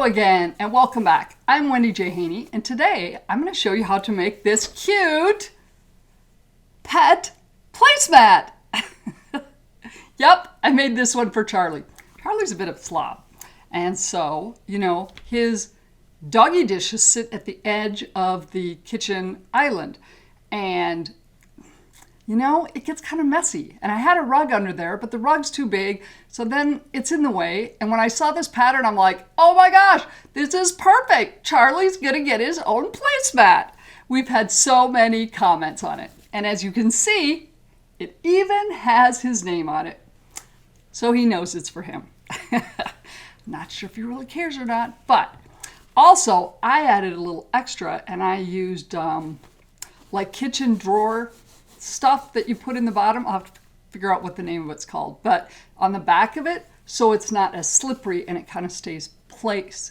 again, and welcome back. I'm Wendy J. Haney, and today I'm going to show you how to make this cute pet placemat. Yep, I made this one for Charlie. Charlie's a bit of a slob, and so, his doggy dishes sit at the edge of the kitchen island, and it gets kind of messy. And I had a rug under there, but the rug's too big, so then it's in the way. And when I saw this pattern, I'm like, oh my gosh, this is perfect. Charlie's gonna get his own placemat. We've had so many comments on it. And as you can see, it even has his name on it. So he knows it's for him. Not sure if he really cares or not, but also I added a little extra, and I used like kitchen drawer stuff that you put in the bottom. I'll have to figure out what the name of it's called, but on the back of it, so it's not as slippery and it kind of stays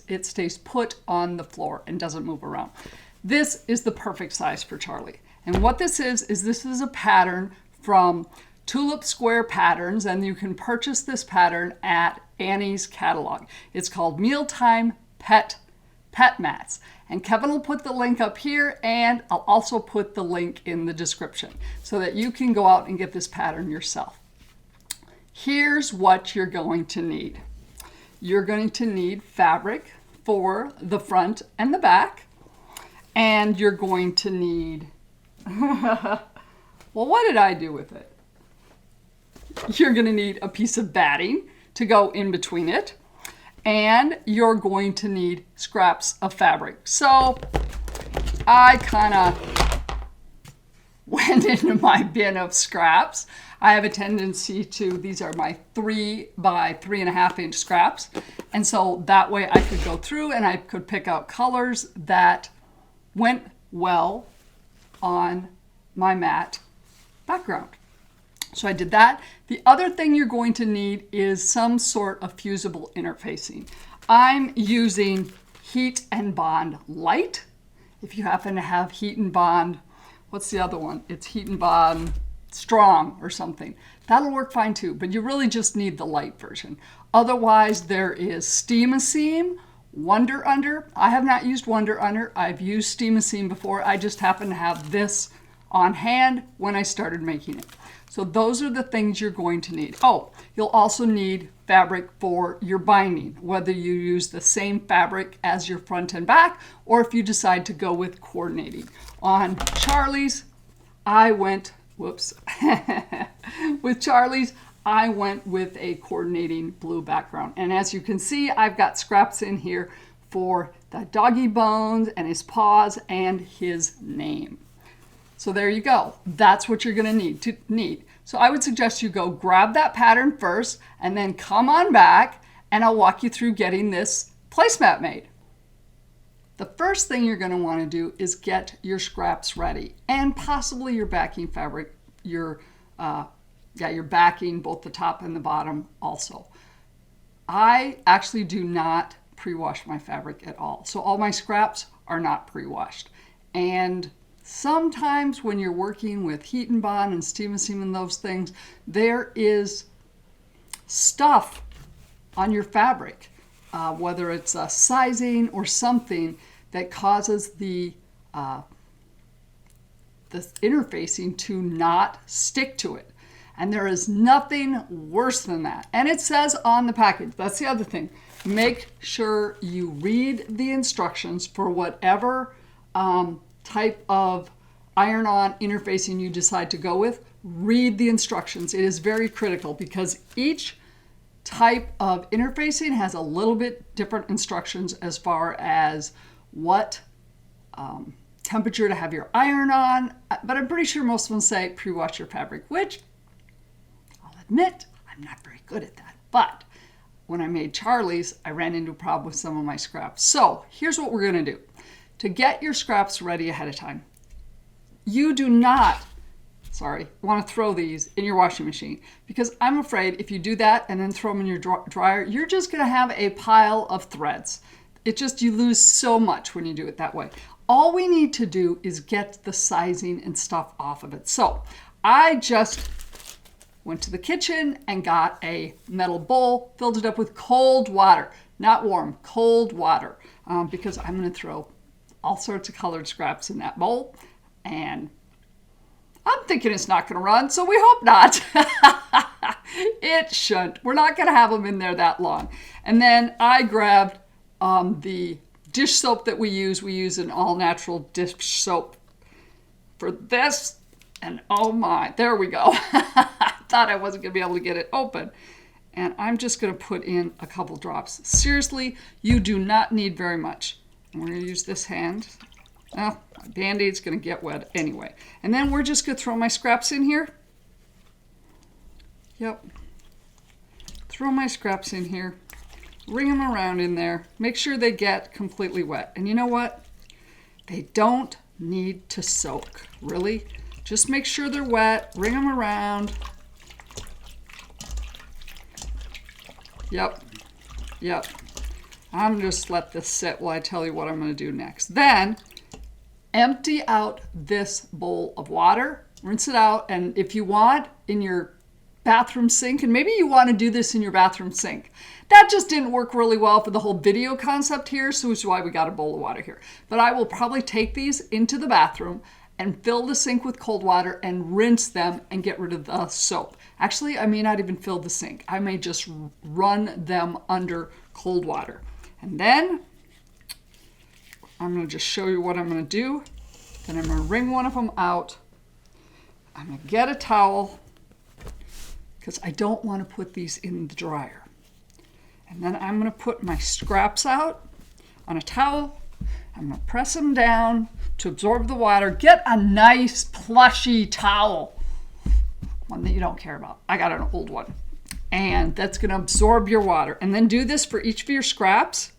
it stays put on the floor and doesn't move around. This is the perfect size for Charlie. And what this is this is a pattern from Tulip Square Patterns, and you can purchase this pattern at Annie's catalog. It's called Mealtime Pet Mats. And Kevin will put the link up here, and I'll also put the link in the description so that you can go out and get this pattern yourself. Here's what you're going to need. You're going to need fabric for the front and the back, and you're going to need, well, what did I do with it? You're going to need a piece of batting to go in between it. And you're going to need scraps of fabric. So I kind of went into my bin of scraps. I have a tendency to, these are my 3 by 3.5 inch scraps. And so that way I could go through and I could pick out colors that went well on my mat background. So I did that. The other thing you're going to need is some sort of fusible interfacing. I'm using Heat and Bond Light. If you happen to have Heat and Bond, what's the other one? It's Heat and Bond Strong or something. That'll work fine too, but you really just need the light version. Otherwise, there is Steam-A-Seam, Wonder Under. I have not used Wonder Under. I've used Steam-A-Seam before. I just happen to have this on hand when I started making it. So those are the things you're going to need. Oh, you'll also need fabric for your binding, whether you use the same fabric as your front and back, or if you decide to go with coordinating. On Charlie's, I went, with Charlie's, I went with a coordinating blue background. And as you can see, I've got scraps in here for the doggy bones and his paws and his name. So there you go. That's what you're going to need. So I would suggest you go grab that pattern first and then come on back and I'll walk you through getting this placemat made. The first thing you're going to want to do is get your scraps ready and possibly your backing fabric, your backing, both the top and the bottom also. I actually do not pre-wash my fabric at all. So all my scraps are not pre-washed. And sometimes when you're working with Heat and Bond and Steam-A-Seam and those things, there is stuff on your fabric, whether it's a sizing or something that causes the interfacing to not stick to it. And there is nothing worse than that. And it says on the package, that's the other thing, make sure you read the instructions for whatever type of iron-on interfacing you decide to go with. Read the instructions. It is very critical because each type of interfacing has a little bit different instructions as far as what temperature to have your iron on, but I'm pretty sure most of them say pre-wash your fabric, which I'll admit I'm not very good at that. But when I made Charlie's, I ran into a problem with some of my scraps. So here's what we're going to do. To get your scraps ready ahead of time, you do not, want to throw these in your washing machine, because I'm afraid if you do that and then throw them in your dryer, you're just going to have a pile of threads. You lose so much when you do it that way. All we need to do is get the sizing and stuff off of it. So I just went to the kitchen and got a metal bowl, filled it up with cold water. not warm, cold water, because I'm going to throw all sorts of colored scraps in that bowl, and I'm thinking it's not going to run, so we hope not. It shouldn't. We're not going to have them in there that long. And then I grabbed the dish soap that we use. We use an all-natural dish soap for this. And oh my, there we go. I thought I wasn't going to be able to get it open. And I'm just going to put in a couple drops. Seriously, you do not need very much. We're going to use this hand. Oh, my Band-Aid's going to get wet anyway. And then we're just going to throw my scraps in here. Yep. Throw my scraps in here. Wring them around in there. Make sure they get completely wet. And you know what? They don't need to soak, really. Just make sure they're wet. Wring them around. Yep. Yep. I'm just let this sit while I tell you what I'm going to do next. Then, empty out this bowl of water. Rinse it out. And if you want, in your bathroom sink, and maybe you want to do this in your bathroom sink. That just didn't work really well for the whole video concept here, so which is why we got a bowl of water here. But I will probably take these into the bathroom and fill the sink with cold water and rinse them and get rid of the soap. Actually, I may not even fill the sink. I may just run them under cold water. And then I'm going to just show you what I'm going to do. Then I'm going to wring one of them out. I'm going to get a towel because I don't want to put these in the dryer. And then I'm going to put my scraps out on a towel. I'm going to press them down to absorb the water. Get a nice plushy towel. One that you don't care about. I got an old one. And that's going to absorb your water. And then do this for each of your scraps.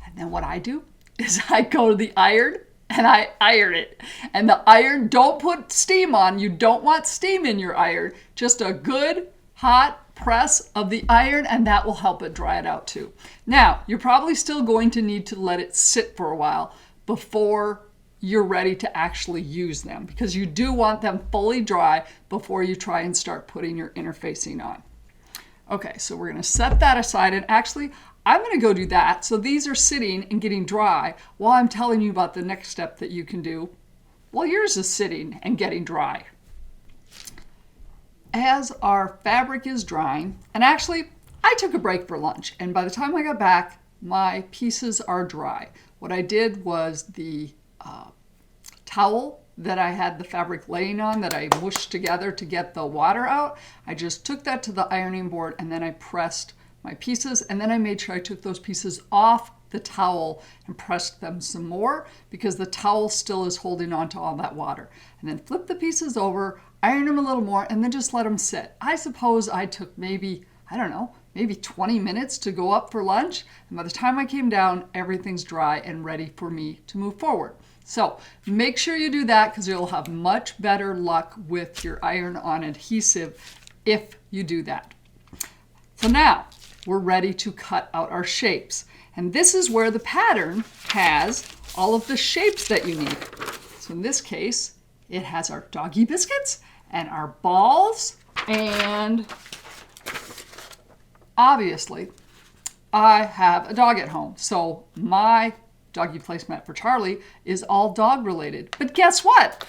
And then what I do is I go to the iron and I iron it. And the iron, don't put steam on. You don't want steam in your iron. Just a good hot press of the iron, and that will help it dry it out too. Now, you're probably still going to need to let it sit for a while before you're ready to actually use them, because you do want them fully dry before you try and start putting your interfacing on. Okay, so we're going to set that aside, and actually I'm going to go do that. So these are sitting and getting dry while I'm telling you about the next step that you can do while yours is sitting and getting dry. As our fabric is drying, and actually I took a break for lunch, and by the time I got back, my pieces are dry. What I did was the towel that I had the fabric laying on that I mushed together to get the water out, I just took that to the ironing board and then I pressed my pieces, and then I made sure I took those pieces off the towel and pressed them some more because the towel still is holding on to all that water. And then flip the pieces over, iron them a little more, and then just let them sit. I suppose I took maybe 20 minutes to go up for lunch, and by the time I came down, everything's dry and ready for me to move forward. So make sure you do that because you'll have much better luck with your iron-on adhesive if you do that. So now we're ready to cut out our shapes. And this is where the pattern has all of the shapes that you need. So in this case, it has our doggy biscuits and our balls, and obviously I have a dog at home. So my doggy placemat for Charlie is all dog related. But guess what?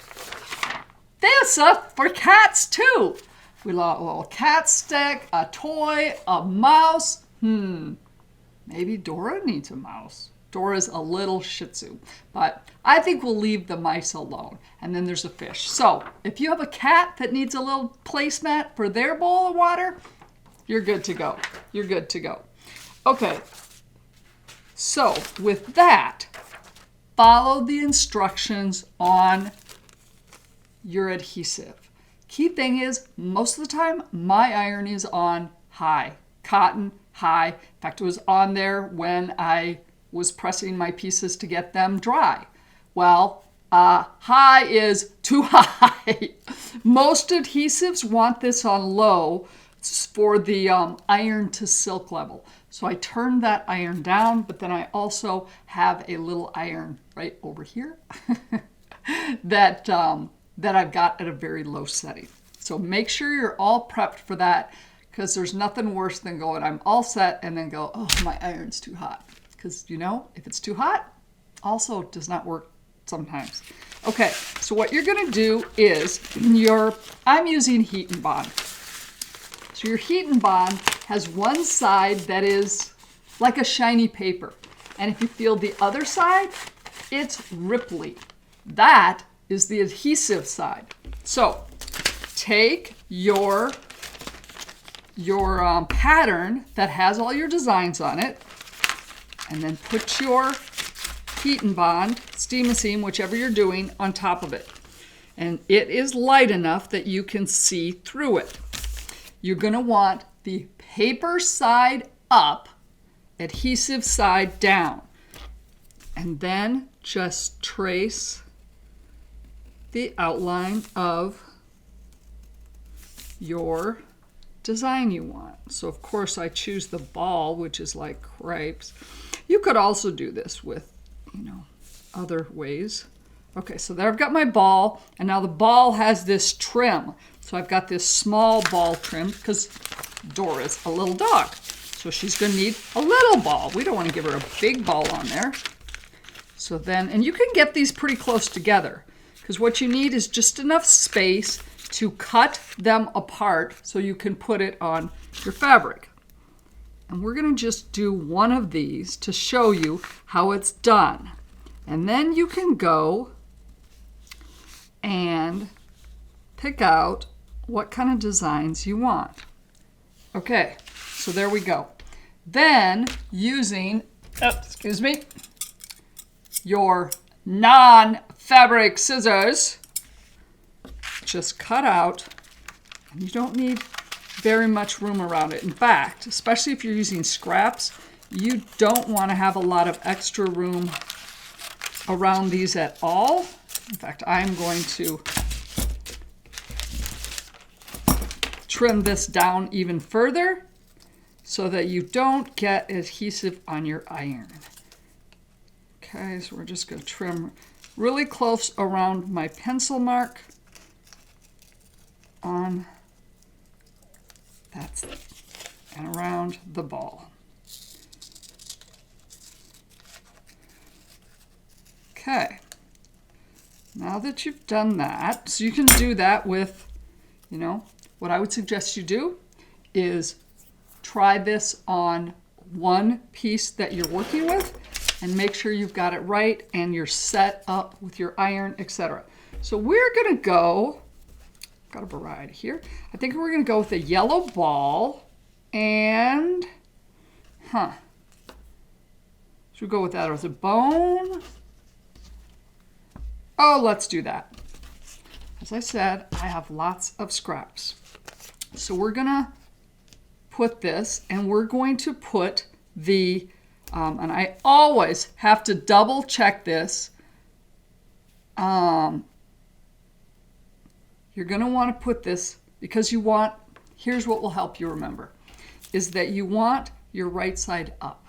There's stuff for cats too. We got a little cat stick, a toy, a mouse. Maybe Dora needs a mouse. Dora's a little Shih Tzu, but I think we'll leave the mice alone. And then there's a fish. So if you have a cat that needs a little placemat for their bowl of water, you're good to go. You're good to go. Okay, so with that, follow the instructions on your adhesive. Key thing is, most of the time, my iron is on high, cotton, high. In fact, it was on there when I was pressing my pieces to get them dry. Well, high is too high. Most adhesives want this on low for the iron to silk level. So I turned that iron down, but then I also have a little iron right over here that I've got at a very low setting. So make sure you're all prepped for that, because there's nothing worse than going, I'm all set, and then go, oh, my iron's too hot. Because, you know, if it's too hot, also does not work sometimes. Okay, so what you're going to do is, I'm using heat and bond. So your heat and bond has one side that is like a shiny paper. And if you feel the other side, it's ripply. That is the adhesive side. So take your pattern that has all your designs on it, and then put your heat and bond, steam and seam, whichever you're doing, on top of it. And it is light enough that you can see through it. You're going to want the paper side up, adhesive side down. And then just trace the outline of your design you want. So of course I choose the ball, which is like crepes. You could also do this with, you know, other ways. Okay, so there I've got my ball, and now the ball has this trim. So I've got this small ball trim because Dora's a little dog. So she's going to need a little ball. We don't want to give her a big ball on there. So then, and you can get these pretty close together because what you need is just enough space to cut them apart so you can put it on your fabric. And we're going to just do one of these to show you how it's done. And then you can go and pick out what kind of designs you want. Okay, so there we go. Then using, your non-fabric scissors, just cut out, and you don't need very much room around it. In fact, especially if you're using scraps, you don't want to have a lot of extra room around these at all. In fact, I'm going to trim this down even further so that you don't get adhesive on your iron. Okay, so we're just going to trim really close around my pencil mark on that's and around the ball. Okay, now that you've done that, so you can do that with, you know, what I would suggest you do is try this on one piece that you're working with and make sure you've got it right and you're set up with your iron, etc. So we're going to go, got a variety here. I think we're going to go with a yellow ball and, should we go with that as a bone? Oh, let's do that. As I said, I have lots of scraps. So we're going to put this, and we're going to put the, and I always have to double check this. You're going to want to put this because you want, here's what will help you remember, is that you want your right side up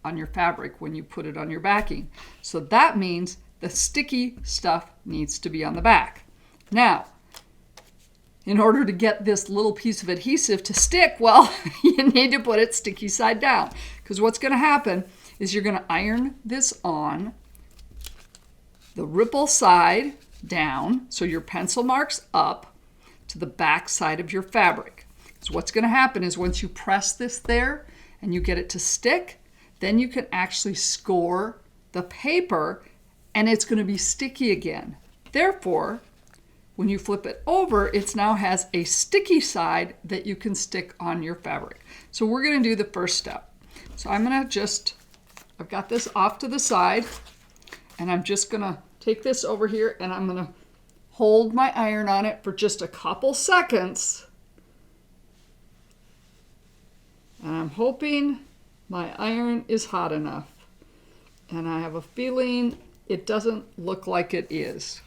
on your fabric when you put it on your backing. So that means the sticky stuff needs to be on the back. Now, in order to get this little piece of adhesive to stick, well, you need to put it sticky side down. Because what's going to happen is you're going to iron this on the ripple side down, so your pencil marks up to the back side of your fabric. So what's going to happen is once you press this there and you get it to stick, then you can actually score the paper and it's going to be sticky again. Therefore, when you flip it over, it now has a sticky side that you can stick on your fabric. So we're going to do the first step. So I'm going to just, I've got this off to the side, and I'm just going to take this over here and I'm going to hold my iron on it for just a couple seconds. And I'm hoping my iron is hot enough. And I have a feeling it doesn't look like it is.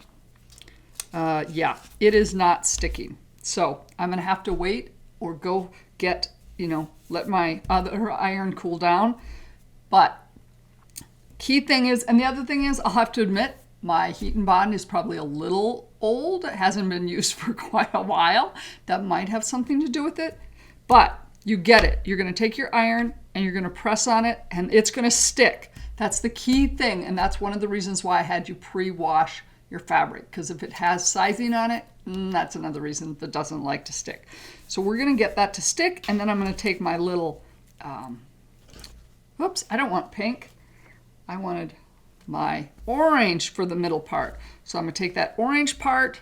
Yeah, it is not sticking. So I'm going to have to wait or go get, let my other iron cool down. But key thing is, and the other thing is, I'll have to admit, my heat and bond is probably a little old. It hasn't been used for quite a while. That might have something to do with it. But you get it. You're going to take your iron and you're going to press on it and it's going to stick. That's the key thing, and that's one of the reasons why I had you pre-wash your fabric, because if it has sizing on it, that's another reason that doesn't like to stick. So we're going to get that to stick, and then I'm going to take my little, whoops, I don't want pink. I wanted my orange for the middle part. So I'm going to take that orange part,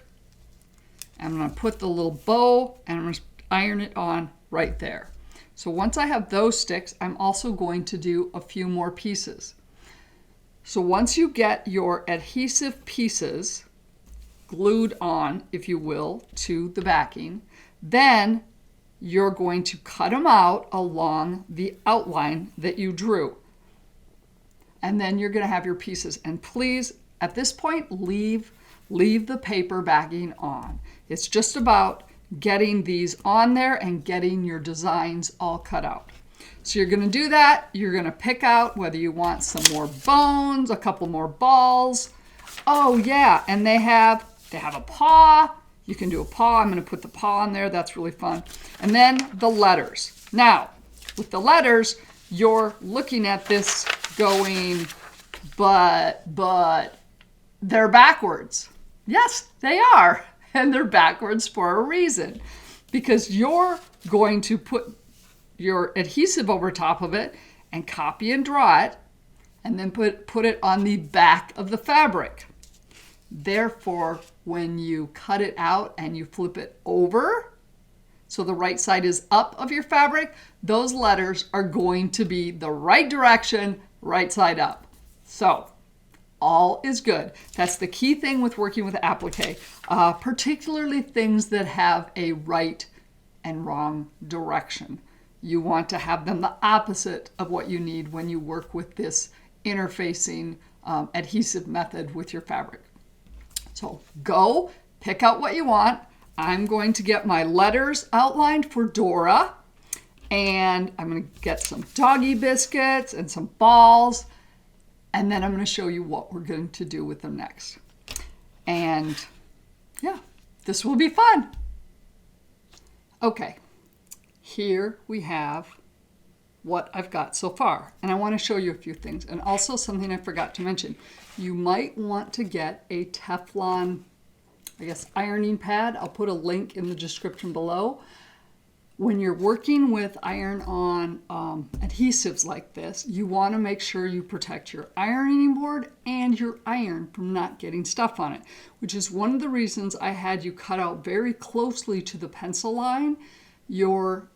I'm going to put the little bow, and I'm going to iron it on right there. So once I have those sticks, I'm also going to do a few more pieces. So once you get your adhesive pieces glued on, if you will, to the backing, then you're going to cut them out along the outline that you drew. And then you're going to have your pieces. And please, at this point, leave the paper backing on. It's just about getting these on there and getting your designs all cut out. So you're going to do that. You're going to pick out whether you want some more bones, a couple more balls. Oh yeah, and they have a paw. You can do a paw. I'm going to put the paw on there. That's really fun. And then the letters. Now, with the letters, you're looking at this going, but they're backwards. Yes, they are. And they're backwards for a reason. Because you're going to put your adhesive over top of it and copy and draw it and then put it on the back of the fabric. Therefore, when you cut it out and you flip it over, so the right side is up of your fabric, those letters are going to be the right direction, right side up. So all is good. That's the key thing with working with applique, particularly things that have a right and wrong direction. You want to have them the opposite of what you need when you work with this interfacing adhesive method with your fabric. So go pick out what you want. I'm going to get my letters outlined for Dora, and I'm going to get some doggy biscuits and some balls, and then I'm going to show you what we're going to do with them next. And yeah, this will be fun. Okay. Here we have what I've got so far. And I want to show you a few things. And also something I forgot to mention. You might want to get a Teflon, ironing pad. I'll put a link in the description below. When you're working with iron-on adhesives like this, you want to make sure you protect your ironing board and your iron from not getting stuff on it, which is one of the reasons I had you cut out very closely to the pencil line your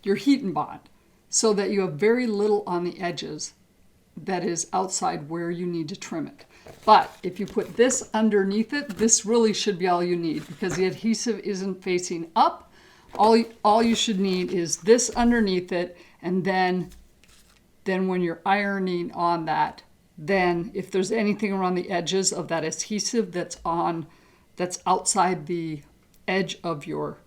heat and bond, so that you have very little on the edges that is outside where you need to trim it. But if you put this underneath it, this really should be all you need, because the adhesive isn't facing up. All you should need is this underneath it, and then when you're ironing on that, then if there's anything around the edges of that adhesive that's outside the edge of your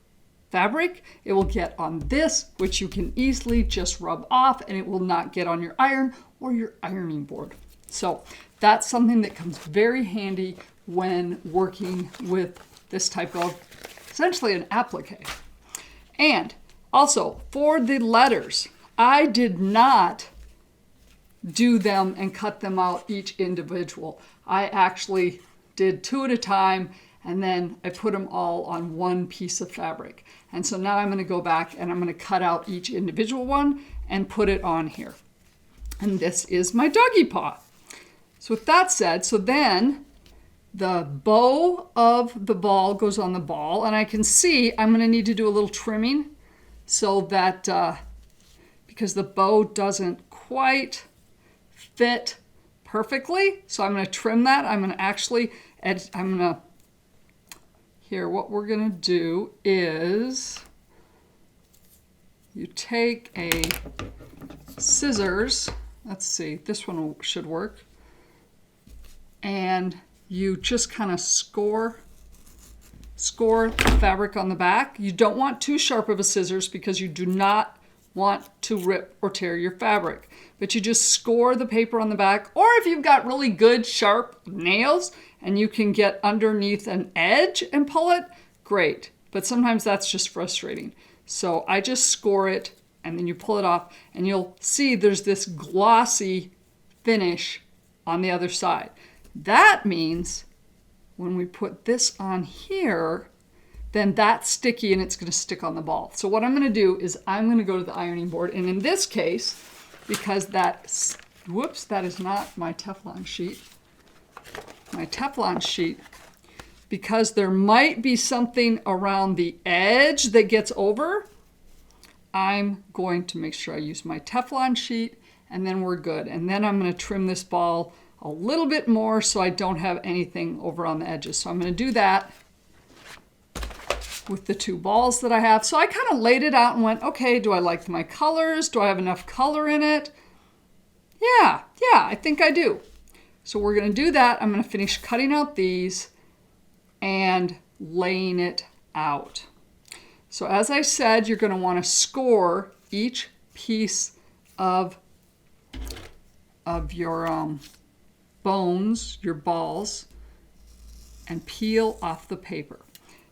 fabric, it will get on this, which you can easily just rub off, and it will not get on your iron or your ironing board. So that's something that comes very handy when working with this type of, essentially an applique. And also for the letters, I did not do them and cut them out each individual. I actually did 2 at a time, and then I put them all on one piece of fabric. And so now I'm going to go back and I'm going to cut out each individual one and put it on here. And this is my doggy paw. So with that said, so then the bow of the ball goes on the ball, and I can see I'm going to need to do a little trimming so that, because the bow doesn't quite fit perfectly. So I'm going to trim that. I'm going to actually, here, what we're going to do is you take a scissors, let's see, this one should work, and you just kind of score the fabric on the back. You don't want too sharp of a scissors because you do not want to rip or tear your fabric, but you just score the paper on the back, or if you've got really good sharp nails and you can get underneath an edge and pull it, great. But sometimes that's just frustrating. So I just score it, and then you pull it off, and you'll see there's this glossy finish on the other side. That means when we put this on here, then that's sticky and it's going to stick on the ball. So what I'm going to do is I'm going to go to the ironing board, and in this case, because that, whoops, that is not my Teflon sheet. My Teflon sheet, because there might be something around the edge that gets over, I'm going to make sure I use my Teflon sheet, and then we're good. And then I'm going to trim this ball a little bit more so I don't have anything over on the edges. So I'm going to do that with the two balls that I have. So I kind of laid it out and went, okay, do I like my colors? Do I have enough color in it? Yeah, I think I do. So we're going to do that. I'm going to finish cutting out these and laying it out. So as I said, you're going to want to score each piece of your bones, your balls, and peel off the paper.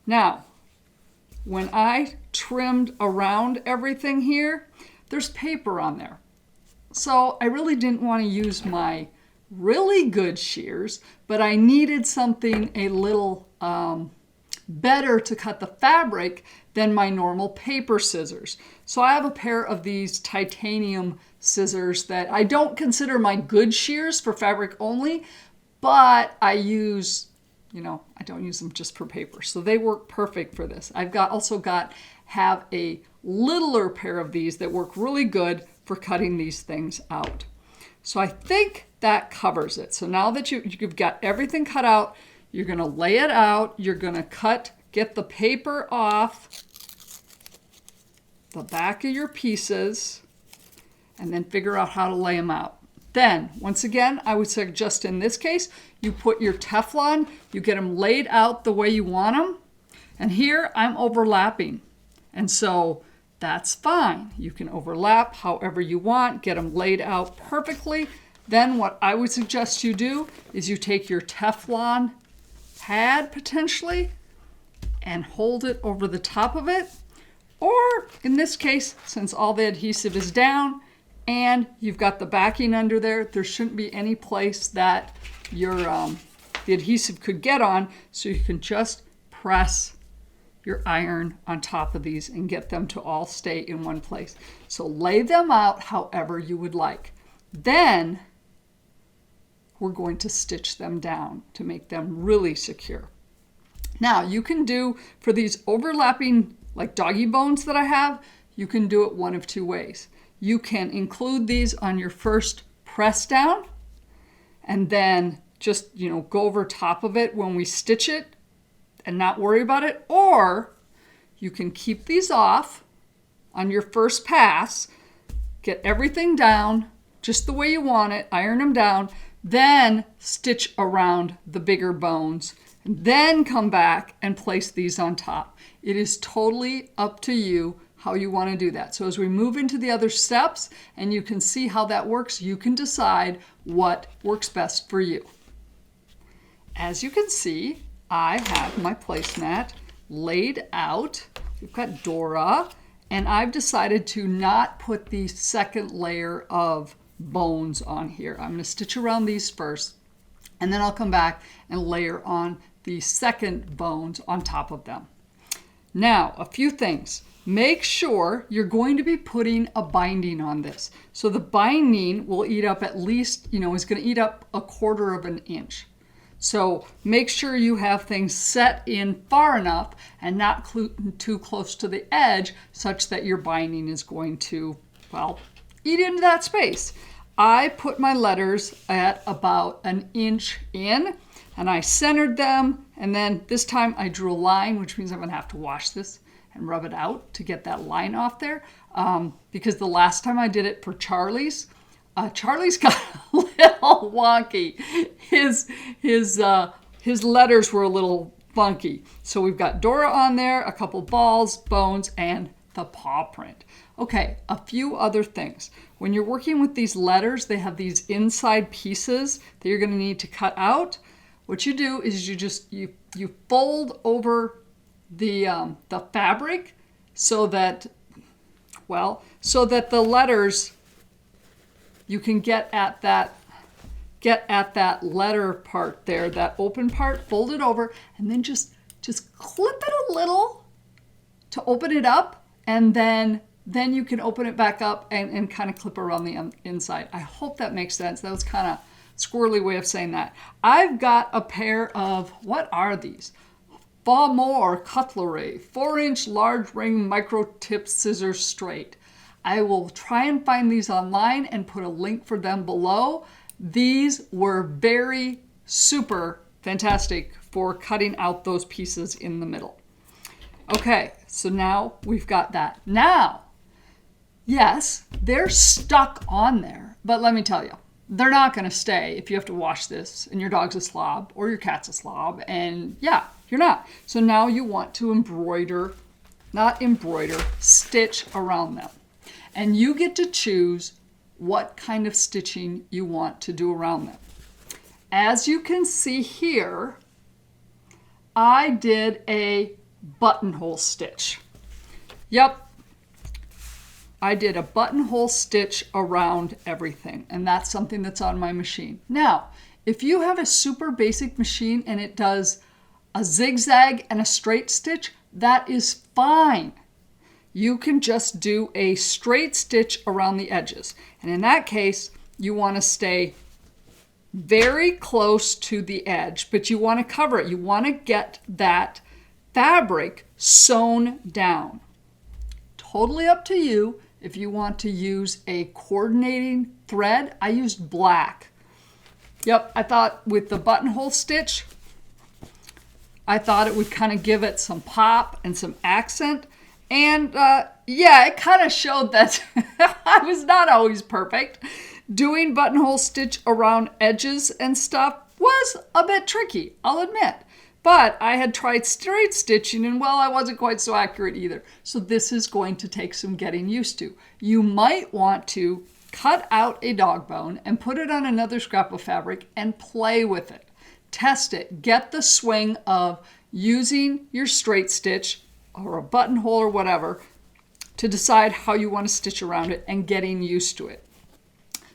Now, when I trimmed around everything here, there's paper on there. So I really didn't want to use my really good shears, but I needed something a little better to cut the fabric than my normal paper scissors. So I have a pair of these titanium scissors that I don't consider my good shears for fabric only, but I use, I don't use them just for paper. So they work perfect for this. I've have a littler pair of these that work really good for cutting these things out. So I think that covers it. So now that you've got everything cut out, you're going to lay it out. You're going to get the paper off the back of your pieces, and then figure out how to lay them out. Then, once again, I would suggest in this case, you put your Teflon, you get them laid out the way you want them. And here I'm overlapping. And so that's fine. You can overlap however you want, get them laid out perfectly. Then what I would suggest you do is you take your Teflon pad potentially and hold it over the top of it. Or in this case, since all the adhesive is down and you've got the backing under there shouldn't be any place that the adhesive could get on, so you can just press your iron on top of these and get them to all stay in one place. So lay them out however you would like. Then we're going to stitch them down to make them really secure. Now you can do, for these overlapping like doggy bones that I have, you can do it one of two ways. You can include these on your first press down and then just, go over top of it when we stitch it and not worry about it. Or you can keep these off on your first pass, get everything down just the way you want it, iron them down, then stitch around the bigger bones, then come back and place these on top. It is totally up to you how you want to do that. So as we move into the other steps and you can see how that works, you can decide what works best for you. As you can see, I have my placemat laid out. We've got Dora, and I've decided to not put the second layer of bones on here. I'm going to stitch around these first, and then I'll come back and layer on the second bones on top of them. Now, a few things. Make sure you're going to be putting a binding on this. So the binding will eat up at least, is going to eat up 1/4 of an inch. So make sure you have things set in far enough and not too close to the edge such that your binding is going to, eat into that space. I put my letters at about 1 inch in, and I centered them, and then this time I drew a line, which means I'm going to have to wash this and rub it out to get that line off there, because the last time I did it for Charlie's got a little wonky. His letters were a little funky. So we've got Dora on there, a couple balls, bones, and the paw print. Okay, a few other things. When you're working with these letters, they have these inside pieces that you're going to need to cut out. What you do is you fold over the fabric so that, well, so that the letters, you can get at that letter part there, that open part, fold it over, and then just clip it a little to open it up, and then you can open it back up and kind of clip around the inside. I hope that makes sense. That was kind of squirrely way of saying that. I've got a pair of, what are these? Faumour Cutlery 4-inch large ring micro tip scissors straight. I will try and find these online and put a link for them below. These were very super fantastic for cutting out those pieces in the middle. Okay, so now we've got that. Now, yes, they're stuck on there, but let me tell you, they're not going to stay if you have to wash this and your dog's a slob or your cat's a slob, and yeah, you're not. So now you want to stitch around them. And you get to choose what kind of stitching you want to do around them. As you can see here, I did a buttonhole stitch. Yep, I did a buttonhole stitch around everything, and that's something that's on my machine. Now, if you have a super basic machine and it does a zigzag and a straight stitch, that is fine. You can just do a straight stitch around the edges. And in that case, you want to stay very close to the edge, but you want to cover it. You want to get that fabric sewn down. Totally up to you if you want to use a coordinating thread. I used black. Yep, I thought with the buttonhole stitch, I thought it would kind of give it some pop and some accent. And yeah, it kind of showed that I was not always perfect. Doing buttonhole stitch around edges and stuff was a bit tricky, I'll admit. But I had tried straight stitching and, well, I wasn't quite so accurate either. So this is going to take some getting used to. You might want to cut out a dog bone and put it on another scrap of fabric and play with it. Test it. Get the swing of using your straight stitch or a buttonhole or whatever to decide how you want to stitch around it and getting used to it.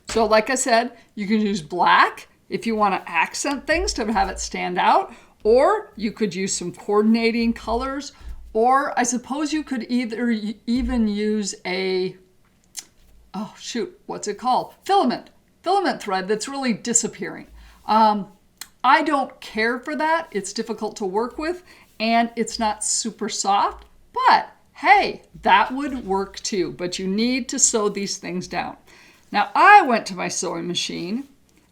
So like I said, you can use black if you want to accent things to have it stand out, or you could use some coordinating colors, or I suppose you could even use a, oh shoot, what's it called? Filament thread that's really disappearing. I don't care for that. It's difficult to work with and it's not super soft, but hey, that would work too. But you need to sew these things down. Now I went to my sewing machine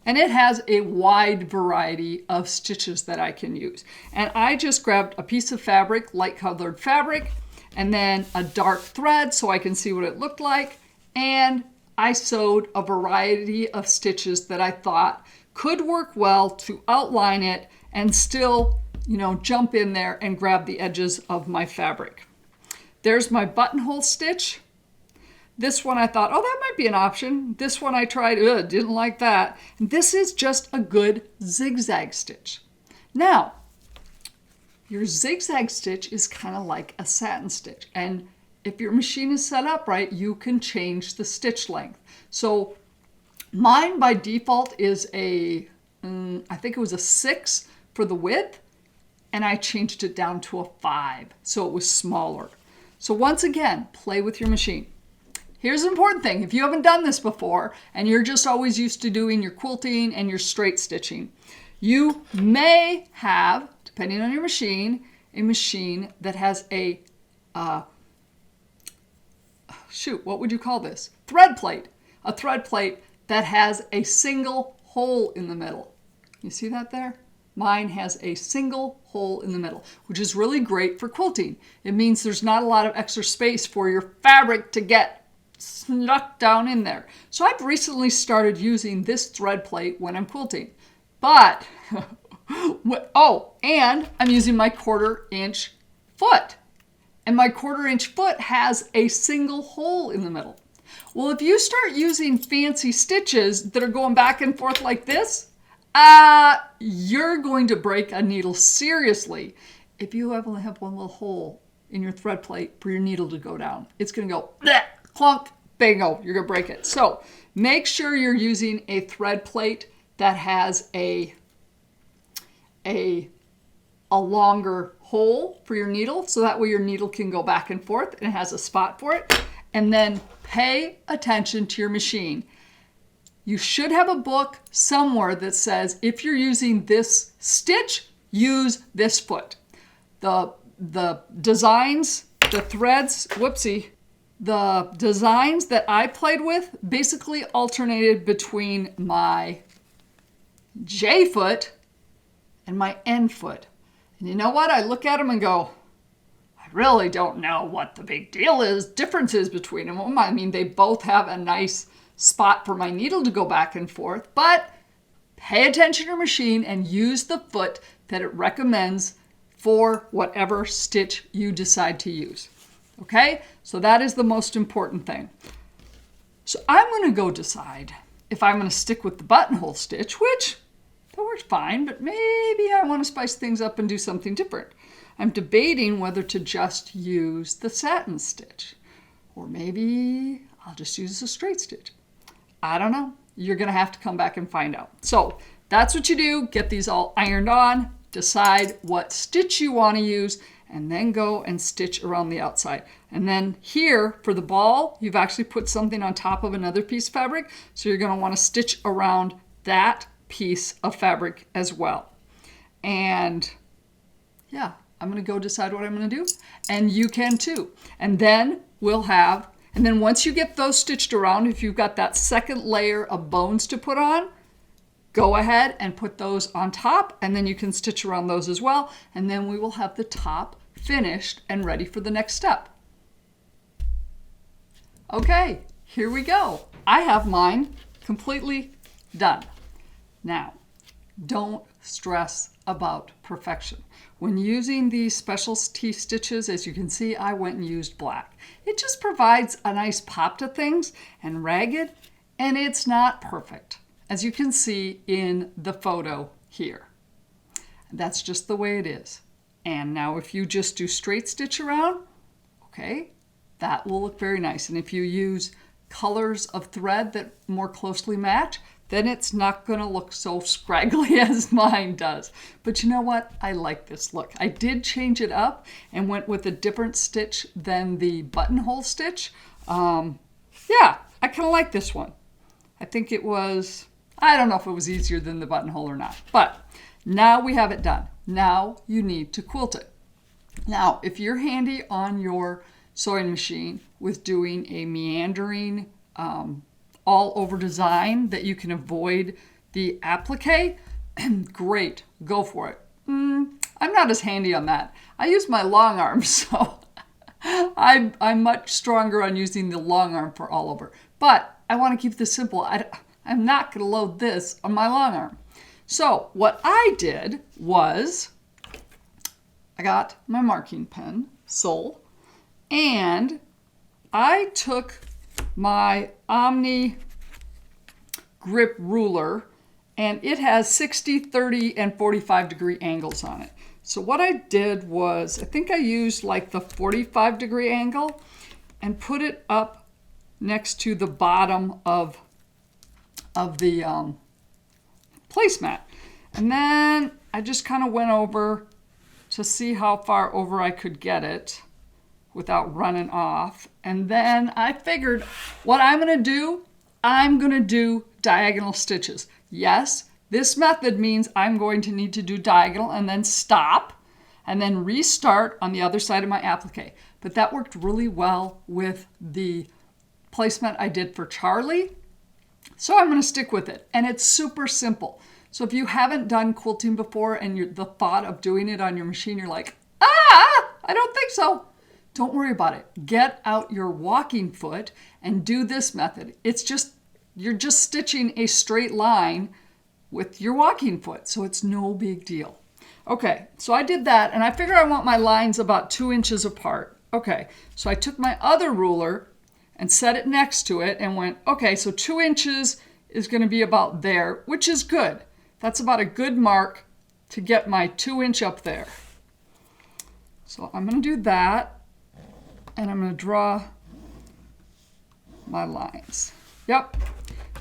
and it has a wide variety of stitches that I can use. And I just grabbed a piece of fabric, light colored fabric, and then a dark thread so I can see what it looked like. And I sewed a variety of stitches that I thought could work well to outline it and still, you know, jump in there and grab the edges of my fabric. There's my buttonhole stitch. This one I thought, oh, that might be an option. This one I tried, didn't like that. And this is just a good zigzag stitch. Now, your zigzag stitch is kind of like a satin stitch. And if your machine is set up right, you can change the stitch length. So mine by default is I think it was a 6 for the width, and I changed it down to a 5, so it was smaller. So once again, play with your machine. Here's an important thing. If you haven't done this before, and you're just always used to doing your quilting and your straight stitching, you may have, depending on your machine, a machine that has a, what would you call this? Thread plate. A thread plate that has a single hole in the middle. You see that there? Mine has a single hole in the middle, which is really great for quilting. It means there's not a lot of extra space for your fabric to get snuck down in there. So I've recently started using this thread plate when I'm quilting. But, oh, and I'm using my 1/4 inch foot. And my 1/4 inch foot has a single hole in the middle. Well, if you start using fancy stitches that are going back and forth like this, you're going to break a needle seriously if you only have one little hole in your thread plate for your needle to go down. It's going to go bleh, clunk, bingo, you're going to break it. So make sure you're using a thread plate that has a longer hole for your needle, so that way your needle can go back and forth and it has a spot for it. And then pay attention to your machine. You should have a book somewhere that says if you're using this stitch, use this foot. The designs, the threads, the designs that I played with basically alternated between my J foot and my N foot. And you know what? I look at them and go, I really don't know what the big deal is, differences between them. I mean, they both have a nice spot for my needle to go back and forth, but pay attention to your machine and use the foot that it recommends for whatever stitch you decide to use. Okay? So that is the most important thing. So I'm going to go decide if I'm going to stick with the buttonhole stitch, which that works fine, but maybe I want to spice things up and do something different. I'm debating whether to just use the satin stitch, or maybe I'll just use a straight stitch. I don't know. You're going to have to come back and find out. So that's what you do. Get these all ironed on, decide what stitch you want to use, and then go and stitch around the outside. And then here for the ball, you've actually put something on top of another piece of fabric. So you're going to want to stitch around that piece of fabric as well. And yeah, I'm going to go decide what I'm going to do. And you can too. And then once you get those stitched around, if you've got that second layer of bones to put on, go ahead and put those on top, and then you can stitch around those as well. And then we will have the top finished and ready for the next step. Okay, here we go. I have mine completely done. Now, don't stress about perfection. When using these specialty stitches, as you can see, I went and used black. It just provides a nice pop to things, and ragged, and it's not perfect, as you can see in the photo here. That's just the way it is. And now if you just do straight stitch around, okay, that will look very nice. And if you use colors of thread that more closely match, then it's not going to look so scraggly as mine does. But you know what? I like this look. I did change it up and went with a different stitch than the buttonhole stitch. Yeah, I kind of like this one. I think it was, I don't know if it was easier than the buttonhole or not. But now we have it done. Now you need to quilt it. Now, if you're handy on your sewing machine with doing a meandering all over design that you can avoid the applique, great, go for it. I'm not as handy on that. I use my long arm, so I'm much stronger on using the long arm for all over. But I want to keep this simple. I'm not going to load this on my long arm. So what I did was I got my marking pen, Sol, and I took my Omni grip ruler, and it has 60, 30, and 45-degree angles on it. So what I did was, I think I used like the 45-degree angle and put it up next to the bottom of the placemat. And then I just kind of went over to see how far over I could get it without running off. And then I figured what I'm going to do diagonal stitches. Yes, this method means I'm going to need to do diagonal and then stop and then restart on the other side of my applique. But that worked really well with the placemat I did for Charlie. So I'm going to stick with it. And it's super simple. So if you haven't done quilting before and the thought of doing it on your machine, you're like, I don't think so. Don't worry about it. Get out your walking foot and do this method. You're just stitching a straight line with your walking foot, so it's no big deal. Okay, so I did that, and I figure I want my lines about 2 inches apart. Okay, so I took my other ruler and set it next to it and went, okay, so 2 inches is going to be about there, which is good. That's about a good mark to get my 2 inch up there. So I'm going to do that. and I'm going to draw my lines. Yep.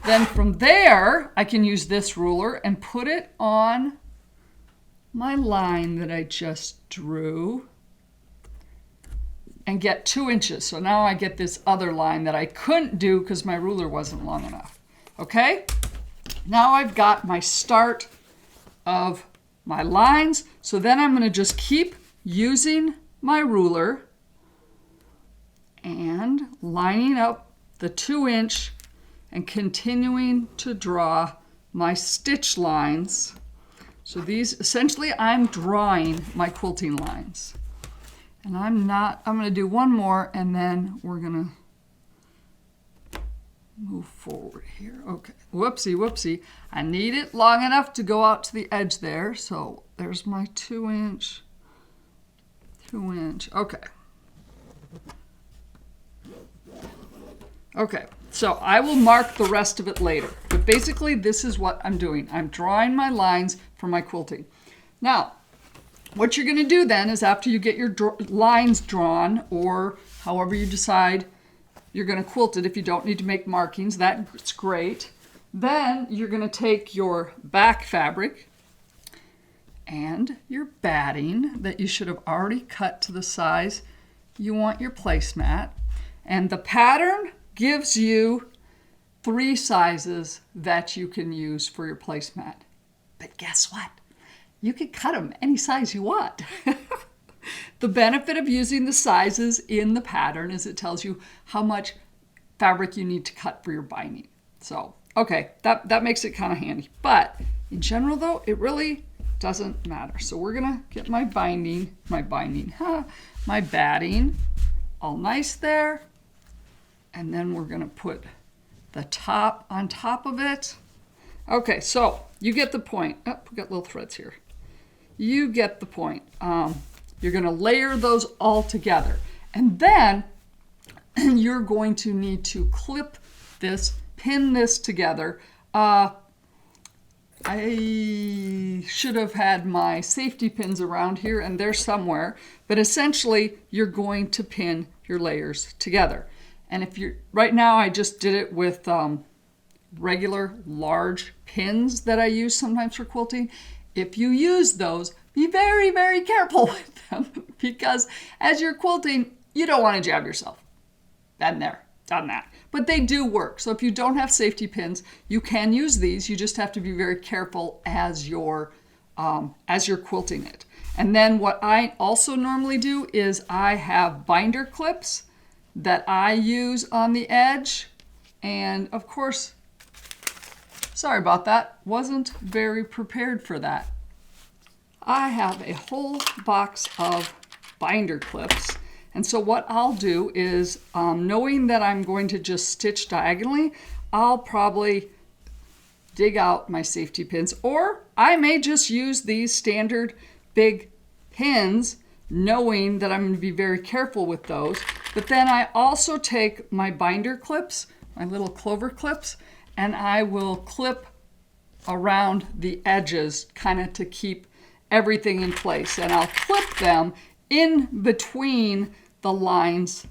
Then from there, I can use this ruler and put it on my line that I just drew and get 2 inches. So now I get this other line that I couldn't do because my ruler wasn't long enough. Okay? Now I've got my start of my lines. So then I'm going to just keep using my ruler and lining up the 2-inch and continuing to draw my stitch lines. So these, essentially, I'm drawing my quilting lines. And I'm going to do one more and then we're going to move forward here. Okay, whoopsie, whoopsie. I need it long enough to go out to the edge there. So there's my 2-inch, 2-inch, okay. Okay, so I will mark the rest of it later. But basically, this is what I'm doing. I'm drawing my lines for my quilting. Now, what you're going to do then is after you get your lines drawn, or however you decide you're going to quilt it, if you don't need to make markings, that's great. Then you're going to take your back fabric and your batting that you should have already cut to the size you want your placemat. And the pattern gives you 3 sizes that you can use for your placemat. But guess what? You can cut them any size you want. The benefit of using the sizes in the pattern is it tells you how much fabric you need to cut for your binding. So, okay, that makes it kind of handy. But in general, though, it really doesn't matter. So we're gonna get my batting all nice there. And then we're gonna put the top on top of it. Okay, so you get the point. Oh, we got little threads here. You get the point. You're going to layer those all together. And then you're going to need to clip this, pin this together. I should have had my safety pins around here, and they're somewhere. But essentially, you're going to pin your layers together. And if you're, right now I just did it with regular large pins that I use sometimes for quilting. If you use those, be very, very careful with them because as you're quilting, you don't want to jab yourself. Been there, done that. But they do work. So if you don't have safety pins, you can use these. You just have to be very careful as you're quilting it. And then what I also normally do is I have binder clips that I use on the edge. And of course, sorry about that, wasn't very prepared for that. I have a whole box of binder clips. And so what I'll do is, knowing that I'm going to just stitch diagonally, I'll probably dig out my safety pins, or I may just use these standard big pins, knowing that I'm going to be very careful with those. But then I also take my binder clips, my little clover clips, and I will clip around the edges kind of to keep everything in place. And I'll clip them in between the lines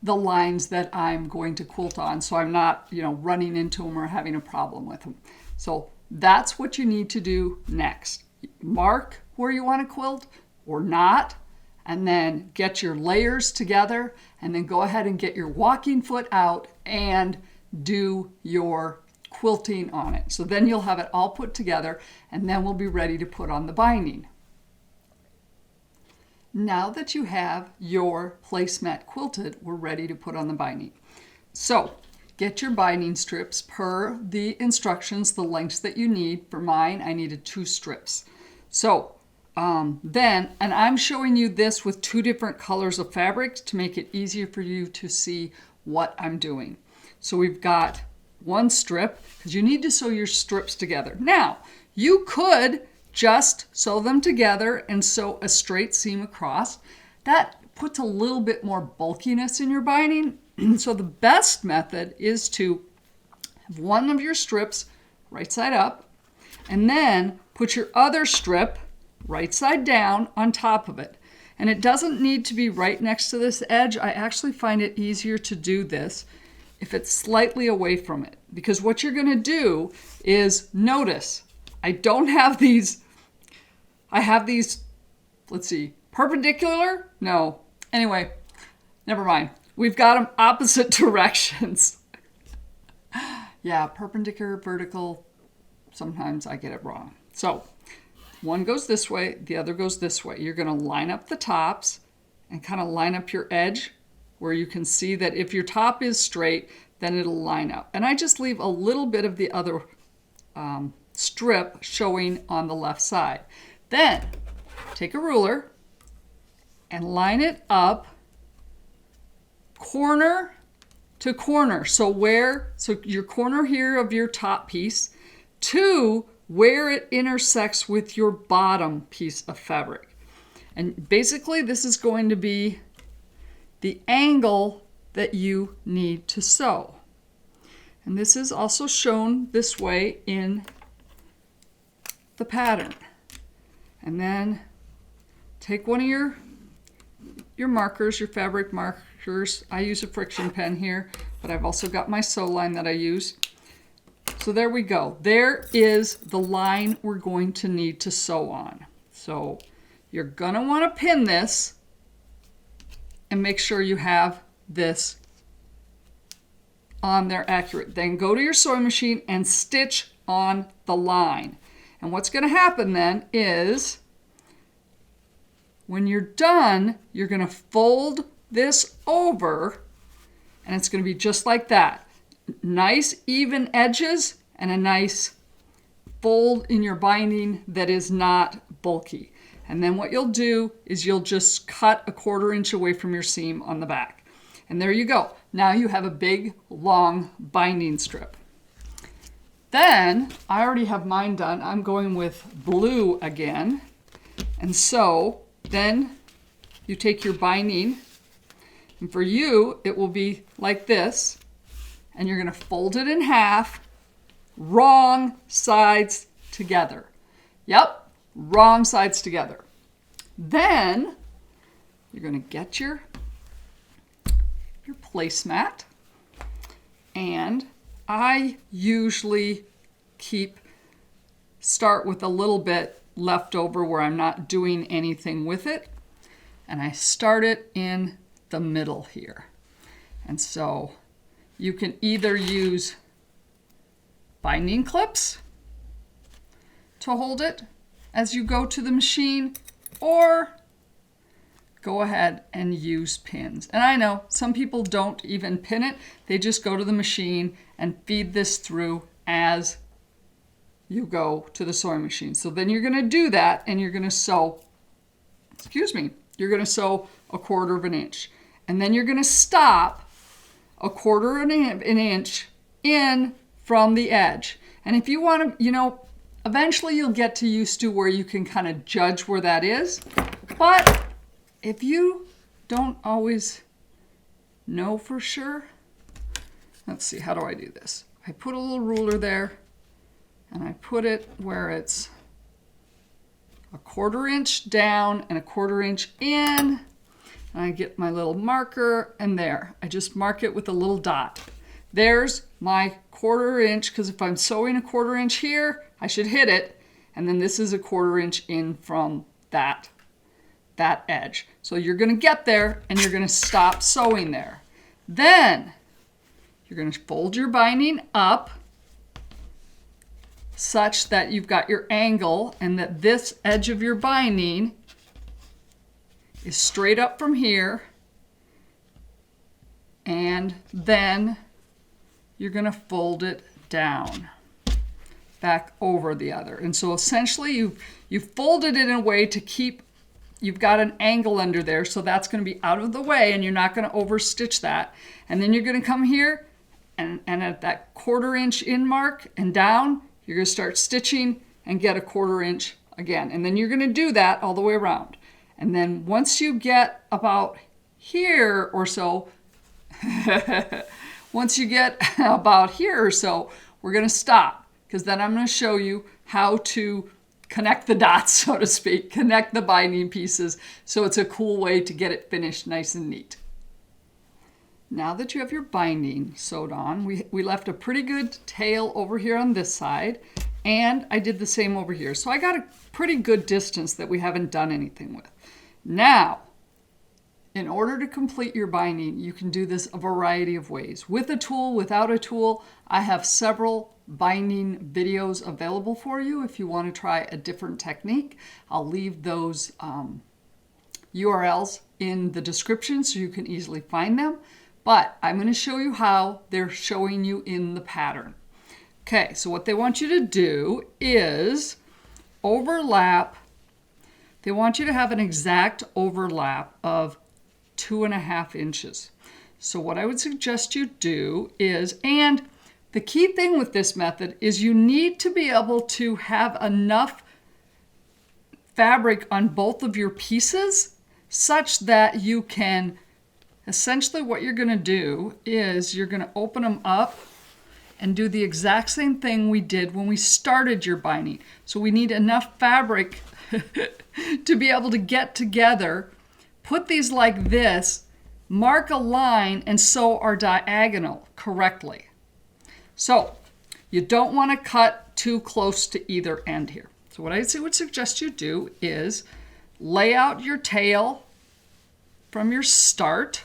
that I'm going to quilt on, so I'm not, running into them or having a problem with them. So that's what you need to do next. Mark where you want to quilt or not, and then get your layers together, and then go ahead and get your walking foot out and do your quilting on it. So then you'll have it all put together, and then we'll be ready to put on the binding. Now that you have your placemat quilted, we're ready to put on the binding. So get your binding strips per the instructions, the lengths that you need. For mine, I needed 2 strips. So and I'm showing you this with 2 different colors of fabric to make it easier for you to see what I'm doing. So we've got 1 strip, because you need to sew your strips together. Now, you could just sew them together and sew a straight seam across. That puts a little bit more bulkiness in your binding. So the best method is to have one of your strips right side up, and then put your other strip right side down on top of it. And it doesn't need to be right next to this edge. I actually find it easier to do this if it's slightly away from it. Because what you're going to do is, notice, I don't have these, I have these, let's see, perpendicular? No. Anyway, never mind. We've got them opposite directions. Yeah, perpendicular, vertical, sometimes I get it wrong. So one goes this way, the other goes this way. You're going to line up the tops and kind of line up your edge where you can see that if your top is straight, then it'll line up. And I just leave a little bit of the other strip showing on the left side. Then take a ruler and line it up corner to corner. So your corner here of your top piece to where it intersects with your bottom piece of fabric. And basically this is going to be the angle that you need to sew. And this is also shown this way in the pattern. And then take one of your markers, your fabric markers. I use a friction pen here, but I've also got my sew line that I use. So there we go. There is the line we're going to need to sew on. So you're going to want to pin this and make sure you have this on there accurate. Then go to your sewing machine and stitch on the line. And what's going to happen then is when you're done, you're going to fold this over and it's going to be just like that. Nice even edges and a nice fold in your binding that is not bulky. And then what you'll do is you'll just cut 1/4 inch away from your seam on the back. And there you go. Now you have a big, long binding strip. Then, I already have mine done. I'm going with blue again. And so, then you take your binding, and for you, it will be like this. And you're going to fold it in half, wrong sides together. Yep, wrong sides together. Then, you're going to get your placemat, and I usually start with a little bit left over where I'm not doing anything with it, and I start it in the middle here. And so you can either use binding clips to hold it as you go to the machine, or go ahead and use pins. And I know some people don't even pin it. They just go to the machine and feed this through as you go to the sewing machine. So then you're going to do that and you're going to sew, you're going to sew 1/4 inch. And then you're going to stop 1/4 inch in from the edge. And if you want to, eventually you'll get to used to where you can kind of judge where that is. But if you don't always know for sure, let's see, how do I do this? I put a little ruler there and I put it where it's 1/4 inch down and 1/4 inch in. And I get my little marker and there. I just mark it with a little dot. There's my 1/4 inch, because if I'm sewing 1/4 inch here, I should hit it. And then this is 1/4 inch in from that edge. So you're going to get there and you're going to stop sewing there. Then you're going to fold your binding up such that you've got your angle and that this edge of your binding is straight up from here. And then you're going to fold it down back over the other. And so essentially you've folded it in a way to keep, you've got an angle under there, so that's going to be out of the way and you're not going to overstitch that. And then you're going to come here and at that 1/4 inch in mark and down, you're going to start stitching and get 1/4 inch again. And then you're going to do that all the way around. And then once you get about here or so, we're going to stop, because then I'm going to show you how to connect the dots, so to speak, connect the binding pieces. So it's a cool way to get it finished nice and neat. Now that you have your binding sewed on, we left a pretty good tail over here on this side, and I did the same over here. So I got a pretty good distance that we haven't done anything with. Now, in order to complete your binding, you can do this a variety of ways. With a tool, without a tool, I have several binding videos available for you if you want to try a different technique. I'll leave those URLs in the description so you can easily find them. But I'm going to show you how they're showing you in the pattern. Okay, so what they want you to do is overlap. They want you to have an exact overlap of 2.5 inches. So what I would suggest you do is, and the key thing with this method is you need to be able to have enough fabric on both of your pieces such that you can, essentially what you're going to do is you're going to open them up and do the exact same thing we did when we started your binding. So we need enough fabric to be able to get together, put these like this, mark a line, and sew our diagonal correctly. So you don't want to cut too close to either end here. So what I would suggest you do is lay out your tail from your start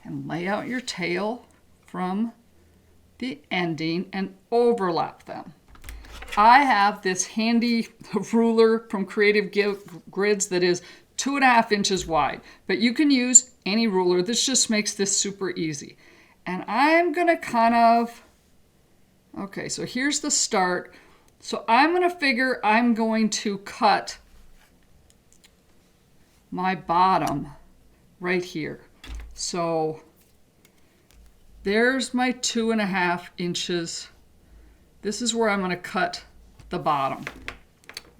and lay out your tail from the ending and overlap them. I have this handy ruler from Creative Grids that is 2.5 inches wide, but you can use any ruler. This just makes this super easy. And I'm gonna kind of, okay, so here's the start. So I'm gonna figure I'm going to cut my bottom right here. So there's my 2.5 inches. This is where I'm going to cut the bottom.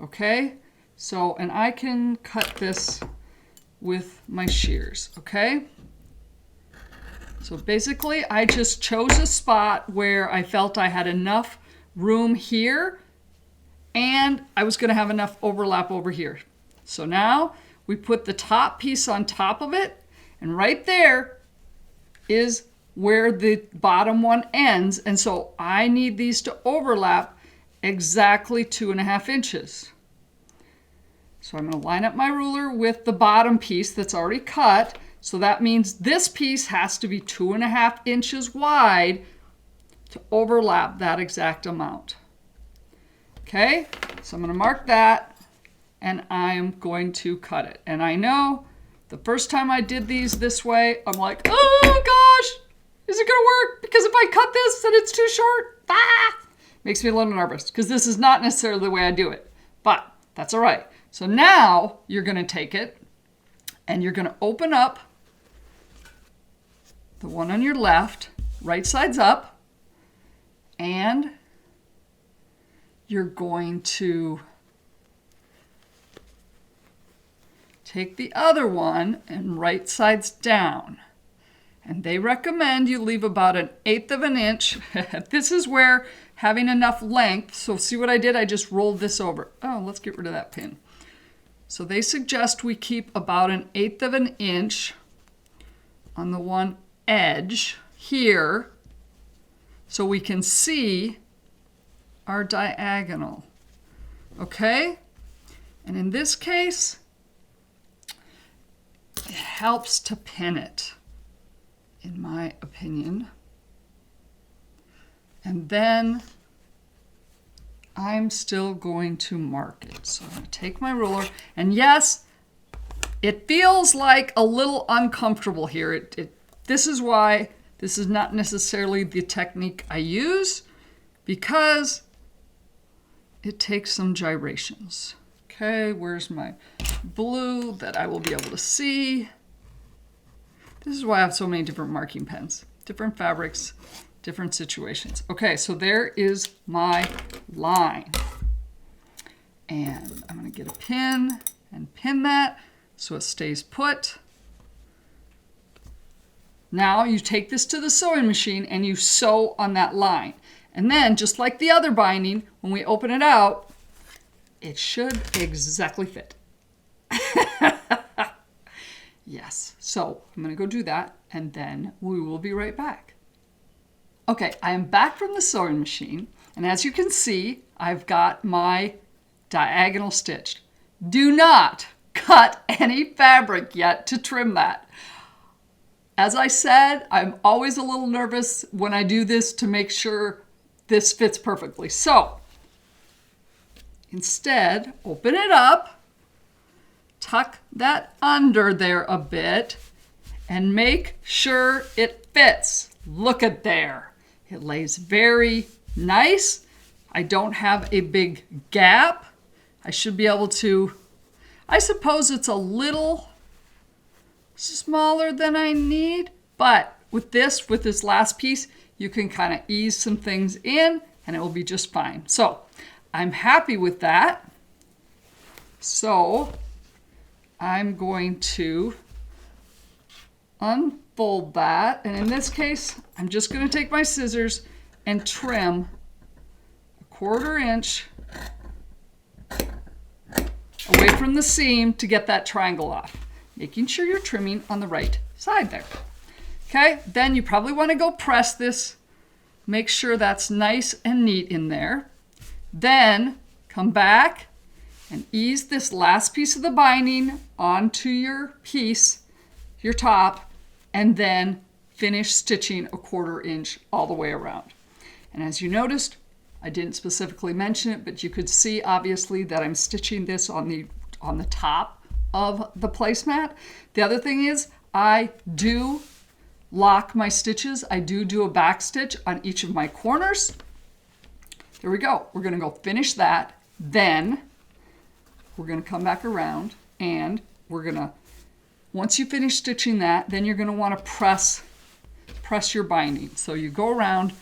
Okay? So, and I can cut this with my shears. Okay? So basically, I just chose a spot where I felt I had enough room here and I was going to have enough overlap over here. So now we put the top piece on top of it, and right there is where the bottom one ends, and so I need these to overlap exactly 2.5 inches. So I'm going to line up my ruler with the bottom piece that's already cut, so that means this piece has to be 2.5 inches wide to overlap that exact amount. Okay, so I'm going to mark that, and I'm going to cut it. And I know the first time I did these this way, I'm like, oh gosh, is it gonna work? Because if I cut this and it's too short, makes me a little nervous because this is not necessarily the way I do it, but that's all right. So now you're gonna take it and you're gonna open up the one on your left, right side's up, and you're going to take the other one and right side's down. And they recommend you leave about 1/8 of an inch. This is where having enough length, so see what I did? I just rolled this over. Oh, let's get rid of that pin. So they suggest we keep about 1/8 of an inch on the one edge here so we can see our diagonal. Okay? And in this case, it helps to pin it, in my opinion. And then I'm still going to mark it. So I'm going to take my ruler, and yes, it feels like a little uncomfortable here. This is why this is not necessarily the technique I use, because it takes some gyrations. Okay, where's my blue that I will be able to see? This is why I have so many different marking pens, different fabrics, different situations. Okay, so there is my line. And I'm going to get a pin and pin that so it stays put. Now you take this to the sewing machine and you sew on that line. And then, just like the other binding, when we open it out, it should exactly fit. Yes, so I'm going to go do that, and then we will be right back. Okay, I am back from the sewing machine, and as you can see, I've got my diagonal stitched. Do not cut any fabric yet to trim that. As I said, I'm always a little nervous when I do this to make sure this fits perfectly. So instead, open it up, tuck that under there a bit, and make sure it fits. Look at there. It lays very nice. I don't have a big gap. I should be able to, I suppose it's a little smaller than I need, but with this last piece, you can kind of ease some things in and it will be just fine. So I'm happy with that. So I'm going to unfold that, and in this case, I'm just going to take my scissors and trim a 1/4 inch away from the seam to get that triangle off, making sure you're trimming on the right side there. Okay, then you probably want to go press this, make sure that's nice and neat in there. Then come back and ease this last piece of the binding onto your piece, your top, and then finish stitching a 1/4 inch all the way around. And as you noticed, I didn't specifically mention it, but you could see obviously that I'm stitching this on the top of the placemat. The other thing is I do lock my stitches. I do a back stitch on each of my corners. There we go. We're going to go finish that. Then we're going to come back around and we're going to, once you finish stitching that, then you're going to want to press your binding. So you go around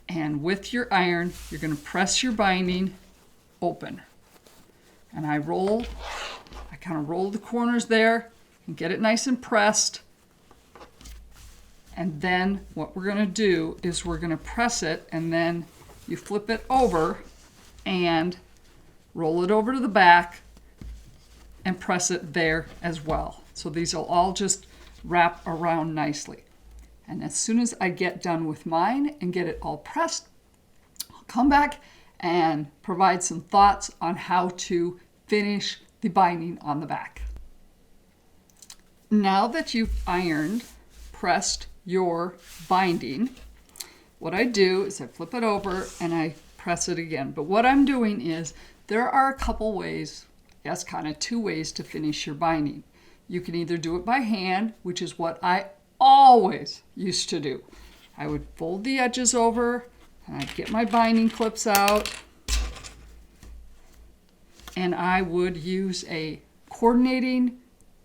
and with your iron, you're going to press your binding open. And I kind of roll the corners there and get it nice and pressed. And then what we're going to do is we're going to press it, and then you flip it over and roll it over to the back and press it there as well. So these will all just wrap around nicely. And as soon as I get done with mine and get it all pressed, I'll come back and provide some thoughts on how to finish the binding on the back. Now that you've ironed, pressed your binding, what I do is I flip it over and I press it again. But what I'm doing is there are a couple ways, yes, kind of 2 ways to finish your binding. You can either do it by hand, which is what I always used to do. I would fold the edges over and I'd get my binding clips out and I would use a coordinating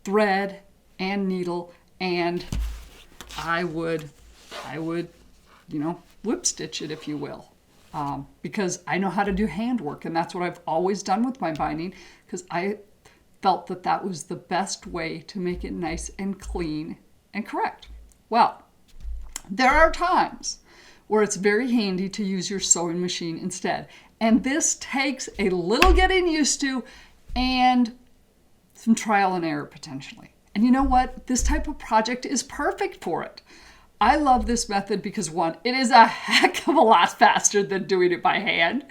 thread and needle, and I would, whip stitch it, if you will, because I know how to do handwork, and that's what I've always done with my binding, because I felt that that was the best way to make it nice and clean and correct. Well, there are times where it's very handy to use your sewing machine instead, and this takes a little getting used to and some trial and error potentially. And you know what? This type of project is perfect for it. I love this method because, one, it is a heck of a lot faster than doing it by hand.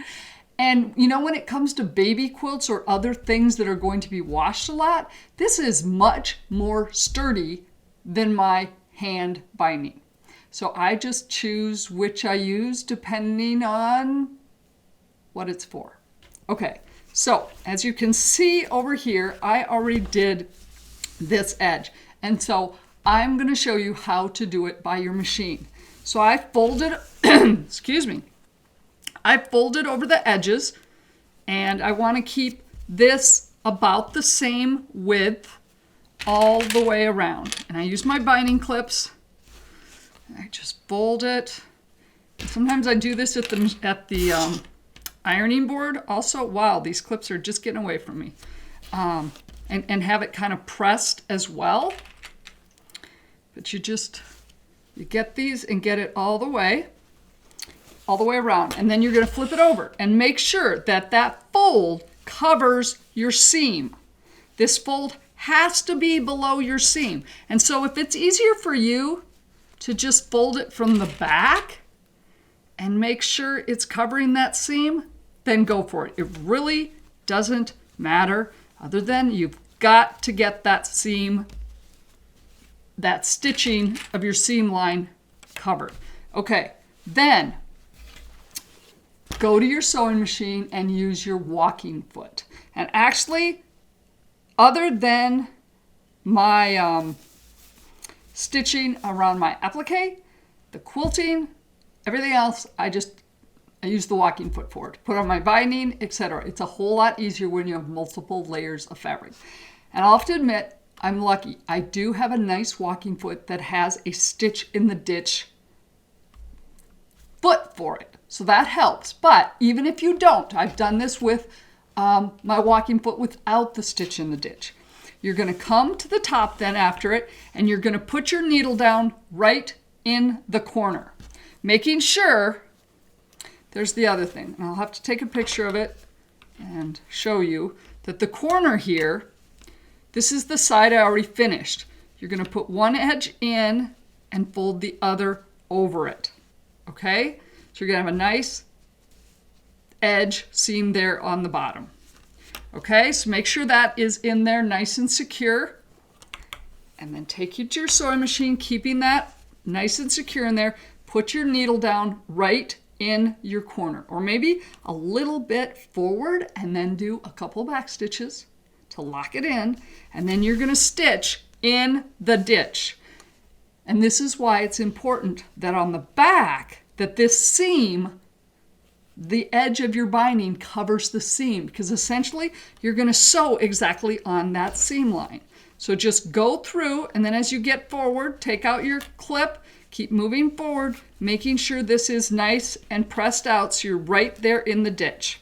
And you know, when it comes to baby quilts or other things that are going to be washed a lot, this is much more sturdy than my hand binding. So I just choose which I use depending on what it's for. Okay, so as you can see over here, I already did this edge. And so I'm going to show you how to do it by your machine. So I folded, excuse me, I folded over the edges, and I want to keep this about the same width all the way around. And I use my binding clips. I just fold it. Sometimes I do this at the ironing board. Also, wow, these clips are just getting away from me. And have it kind of pressed as well. But you get these and get it all the way around. And then you're going to flip it over and make sure that that fold covers your seam. This fold has to be below your seam. And so if it's easier for you to just fold it from the back and make sure it's covering that seam, then go for it. It really doesn't matter, other than you've got to get that seam, that stitching of your seam line covered. Okay, then go to your sewing machine and use your walking foot. And actually, other than my stitching around my applique, the quilting, everything else, I use the walking foot for it. Put on my binding, etc. It's a whole lot easier when you have multiple layers of fabric. And I'll have to admit, I'm lucky. I do have a nice walking foot that has a stitch in the ditch foot for it. So that helps. But even if you don't, I've done this with my walking foot without the stitch in the ditch. You're going to come to the top then after it, and you're going to put your needle down right in the corner, making sure, there's the other thing, and I'll have to take a picture of it and show you that the corner here, this is the side I already finished. You're going to put one edge in and fold the other over it. Okay? So you're going to have a nice edge seam there on the bottom. Okay, so make sure that is in there nice and secure. And then take you to your sewing machine, keeping that nice and secure in there. Put your needle down right in your corner, or maybe a little bit forward, and then do a couple back stitches to lock it in. And then you're going to stitch in the ditch. And this is why it's important that on the back, that this seam, the edge of your binding covers the seam, because essentially you're going to sew exactly on that seam line. So just go through, and then as you get forward, take out your clip, keep moving forward, making sure this is nice and pressed out so you're right there in the ditch.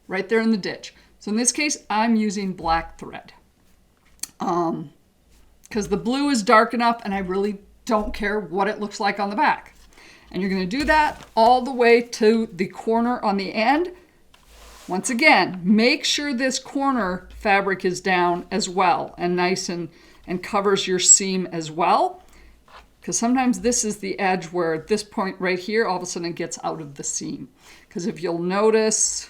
Right there in the ditch. So in this case, I'm using black thread. Because the blue is dark enough and I really don't care what it looks like on the back. And you're going to do that all the way to the corner on the end. Once again, make sure this corner fabric is down as well and nice and covers your seam as well. Because sometimes this is the edge where at this point right here, all of a sudden it gets out of the seam. Because if you'll notice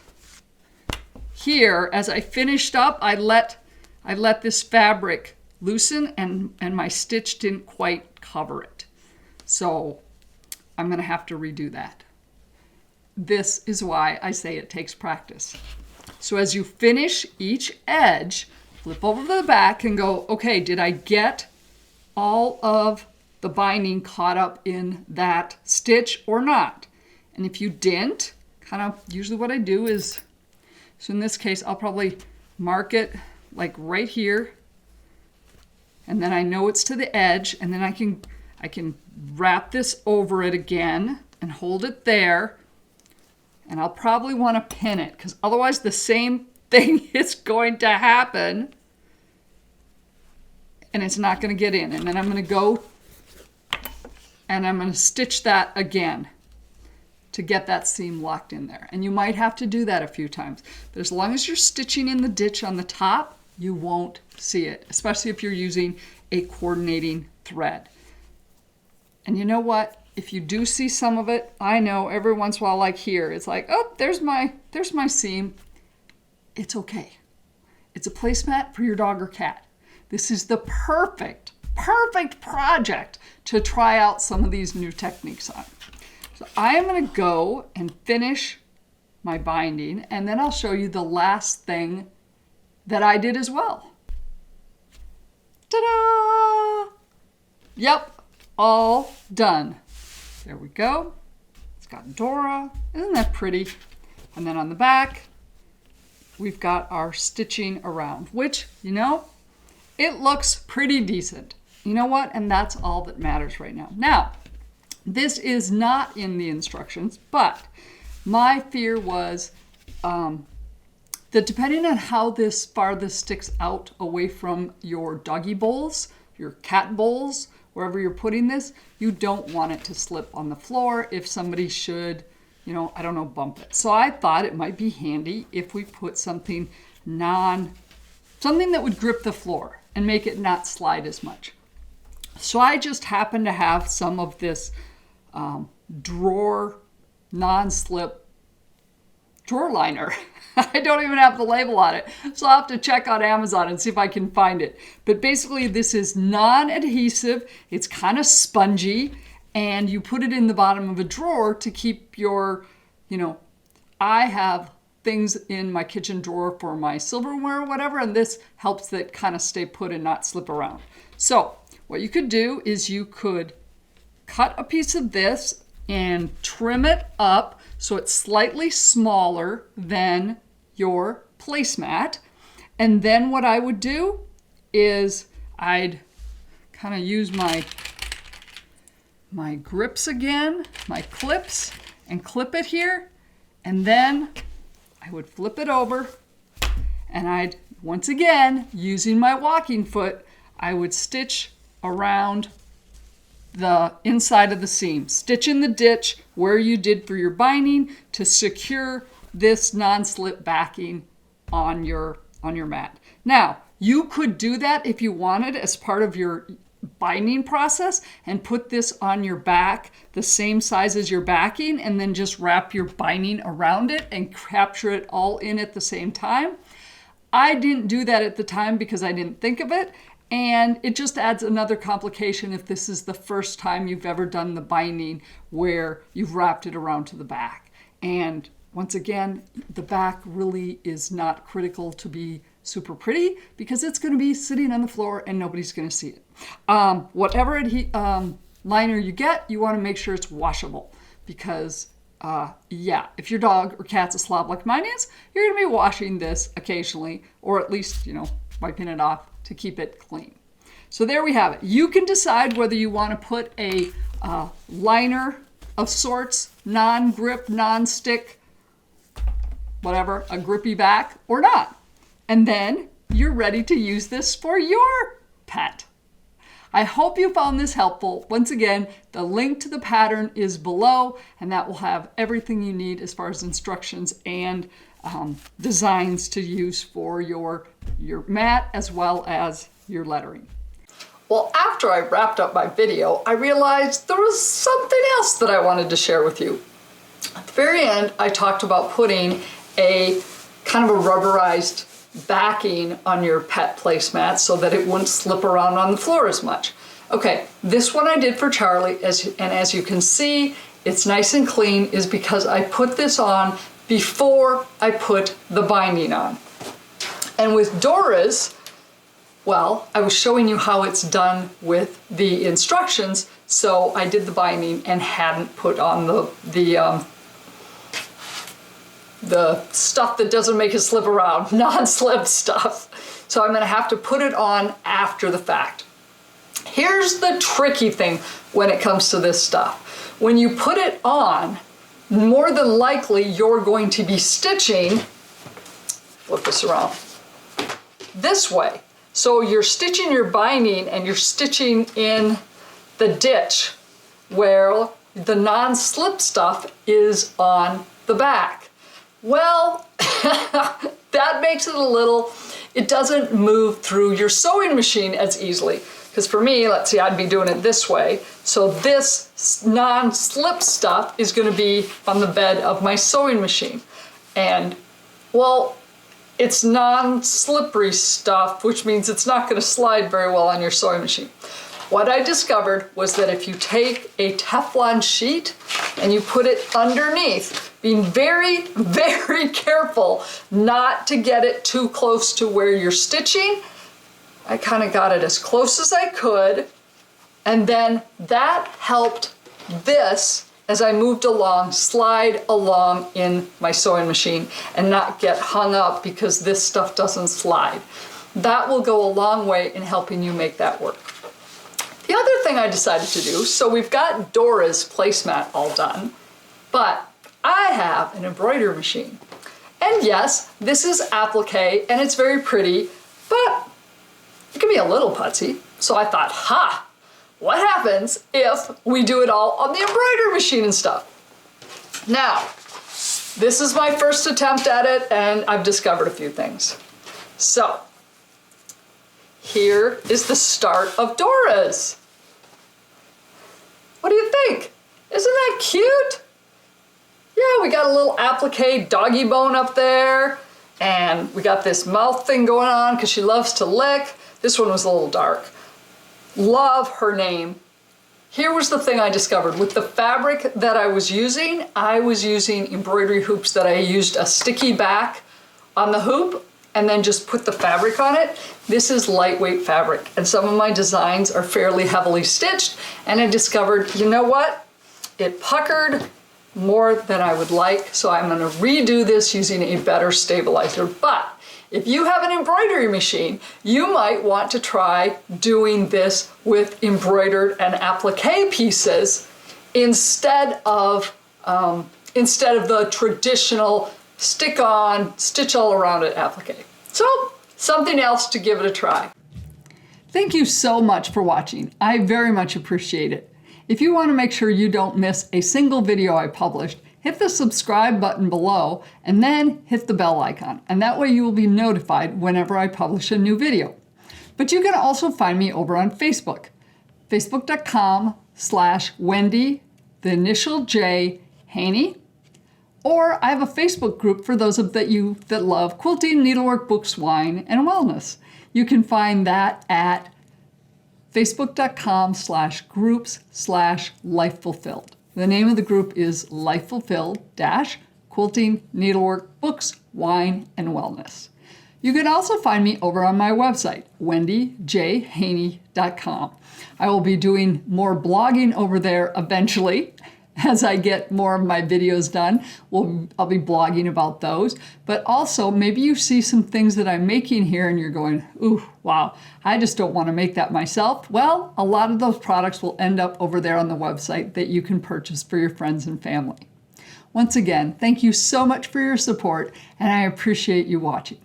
here, as I finished up, I let this fabric loosen and my stitch didn't quite cover it. So I'm going to have to redo that. This is why I say it takes practice. So as you finish each edge, flip over to the back and go, okay, did I get all of the binding caught up in that stitch or not? And if you didn't, kind of usually what I do is, so in this case, I'll probably mark it like right here. And then I know it's to the edge, and then I can wrap this over it again and hold it there. And I'll probably want to pin it, because otherwise the same thing is going to happen and it's not going to get in. And then I'm going to go and I'm going to stitch that again to get that seam locked in there. And you might have to do that a few times. But as long as you're stitching in the ditch on the top, you won't see it, especially if you're using a coordinating thread. And you know what? If you do see some of it, I know every once in a while, like here, it's like, oh, there's my seam. It's okay. It's a placemat for your dog or cat. This is the perfect project to try out some of these new techniques on. So I am going to go and finish my binding, and then I'll show you the last thing that I did as well. Ta-da! Yep, all done. There we go. It's got Dora. Isn't that pretty? And then on the back, we've got our stitching around, which, you know, it looks pretty decent. You know what? And that's all that matters right now. Now, this is not in the instructions, but my fear was that depending on how far this sticks out away from your doggy bowls, your cat bowls, wherever you're putting this, you don't want it to slip on the floor if somebody should you know, I don't know, bump it. So I thought it might be handy if we put something something that would grip the floor and make it not slide as much. So I just happen to have some of this drawer non-slip drawer liner. I don't even have the label on it, so I'll have to check on Amazon and see if I can find it. But basically this is non-adhesive, it's kind of spongy, and you put it in the bottom of a drawer to keep your, you know, I have things in my kitchen drawer for my silverware or whatever, and this helps it kind of stay put and not slip around. So what you could do is you could cut a piece of this and trim it up so it's slightly smaller than your placemat. And then what I would do is I'd kind of use my grips again, my clips, and clip it here. And then I would flip it over, and I'd, once again, using my walking foot, I would stitch around the inside of the seam. Stitch in the ditch where you did for your binding to secure this non-slip backing on your mat. Now, you could do that if you wanted as part of your binding process and put this on your back the same size as your backing, and then just wrap your binding around it and capture it all in at the same time. I didn't do that at the time because I didn't think of it, and it just adds another complication if this is the first time you've ever done the binding where you've wrapped it around to the back. And once again, the back really is not critical to be super pretty because it's going to be sitting on the floor and nobody's going to see it. Whatever liner you get, you want to make sure it's washable because yeah, if your dog or cat's a slob like mine is, you're going to be washing this occasionally, or at least, you know, wiping it off to keep it clean. So there we have it. You can decide whether you want to put a liner of sorts, non-grip, non-stick, whatever, a grippy back or not. And then you're ready to use this for your pet. I hope you found this helpful. Once again, the link to the pattern is below, and that will have everything you need as far as instructions and designs to use for your mat as well as your lettering. Well, after I wrapped up my video, I realized there was something else that I wanted to share with you. At the very end, I talked about putting a kind of a rubberized backing on your pet placemat so that it wouldn't slip around on the floor as much. Okay, this one I did for Charlie, and as you can see, it's nice and clean, is because I put this on before I put the binding on. And with Dora's, well, I was showing you how it's done with the instructions, so I did the binding and hadn't put on the stuff that doesn't make it slip around, non-slip stuff. So I'm going to have to put it on after the fact. Here's the tricky thing when it comes to this stuff. When you put it on, more than likely you're going to be stitching, flip this around, this way. So you're stitching your binding and you're stitching in the ditch where the non-slip stuff is on the back. Well, that makes it it doesn't move through your sewing machine as easily. Because for me, let's see, I'd be doing it this way. So this non-slip stuff is going to be on the bed of my sewing machine. And, well, it's non-slippery stuff, which means it's not going to slide very well on your sewing machine. What I discovered was that if you take a Teflon sheet and you put it underneath, being very, very careful not to get it too close to where you're stitching, I kind of got it as close as I could, and then that helped this, as I moved along, slide along in my sewing machine and not get hung up because this stuff doesn't slide. That will go a long way in helping you make that work. The other thing I decided to do, so we've got Dora's placemat all done, but I have an embroidery machine. And yes, this is applique and it's very pretty, but it can be a little putsy. So I thought, what happens if we do it all on the embroidery machine and stuff? Now, this is my first attempt at it, and I've discovered a few things. So, here is the start of Dora's. What do you think? Isn't that cute? Yeah, we got a little applique doggy bone up there, and we got this mouth thing going on because she loves to lick. This one was a little dark. Love her name. Here was the thing I discovered. With the fabric that I was using embroidery hoops that I used a sticky back on the hoop and then just put the fabric on it. This is lightweight fabric, and some of my designs are fairly heavily stitched, and I discovered, you know what? It puckered more than I would like, so I'm gonna redo this using a better stabilizer. But if you have an embroidery machine, you might want to try doing this with embroidered and applique pieces instead of the traditional stick on, stitch all around it applique. So, something else to give it a try. Thank you so much for watching. I very much appreciate it. If you want to make sure you don't miss a single video I published, hit the subscribe button below and then hit the bell icon. And that way you will be notified whenever I publish a new video. But you can also find me over on Facebook. Facebook.com/Wendy, the initial J, Haney. Or I have a Facebook group for those of you that love quilting, needlework, books, wine, and wellness. You can find that at facebook.com/groups/lifefulfilled. The name of the group is Life Fulfilled - Quilting, Needlework, Books, Wine, and Wellness. You can also find me over on my website, wendyjhaney.com. I will be doing more blogging over there eventually. As I get more of my videos done, I'll be blogging about those. But also, maybe you see some things that I'm making here and you're going, ooh, wow, I just don't want to make that myself. Well, a lot of those products will end up over there on the website that you can purchase for your friends and family. Once again, thank you so much for your support, and I appreciate you watching.